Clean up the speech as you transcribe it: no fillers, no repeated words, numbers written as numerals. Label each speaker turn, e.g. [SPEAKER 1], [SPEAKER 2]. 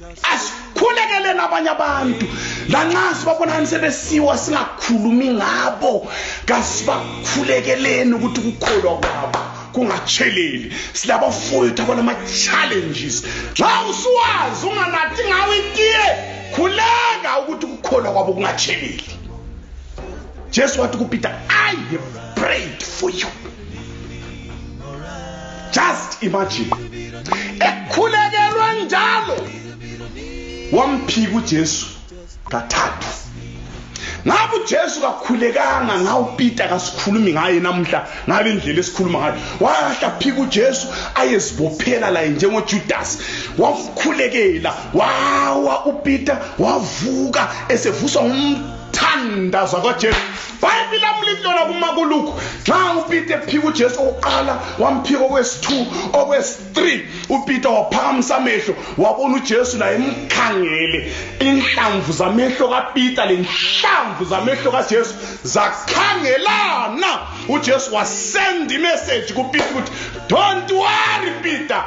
[SPEAKER 1] asikhulekele nabanye abantu lanxa sibabonani sebesiwa singakhulumi ngabo kasibakhulekeleni ukuthi ukukholwa kwabo kungatsheleli. Silabafowethu abanama challenges. Xa usuwazi unganathi ngawe itiye, khuleka ukuthi ukukholwa kwabo kungatsheleli. Jesu wathi kuPeter, I have prayed for you. Just imagine. Ekhulekelwa njalo wamphika uJesu kathathu. Ngabe uJesu kakhulekanga ngawo uPeter kasikhulumi ngaye namhla ngale ndlela esikhuluma ngayo. Wahla phika uJesu ayezibophela la njengoJudas. Wamkhulekela, wawa uPeter wavuka esevuswa umthandazo kaJesu. Bible amlitona kumakuluku. Xa uPeter phika uJesu oqala wamphika okwesi2 okwesi3 uPeter waphamisa amehlo wabona uJesu la emkhangele. Inhlamvu zamehlo kaPeter lenhlamvu zamehlo kaJesu zakhangelana. uJesu wasend imessage kuPeter ukuthi don't worry Peter,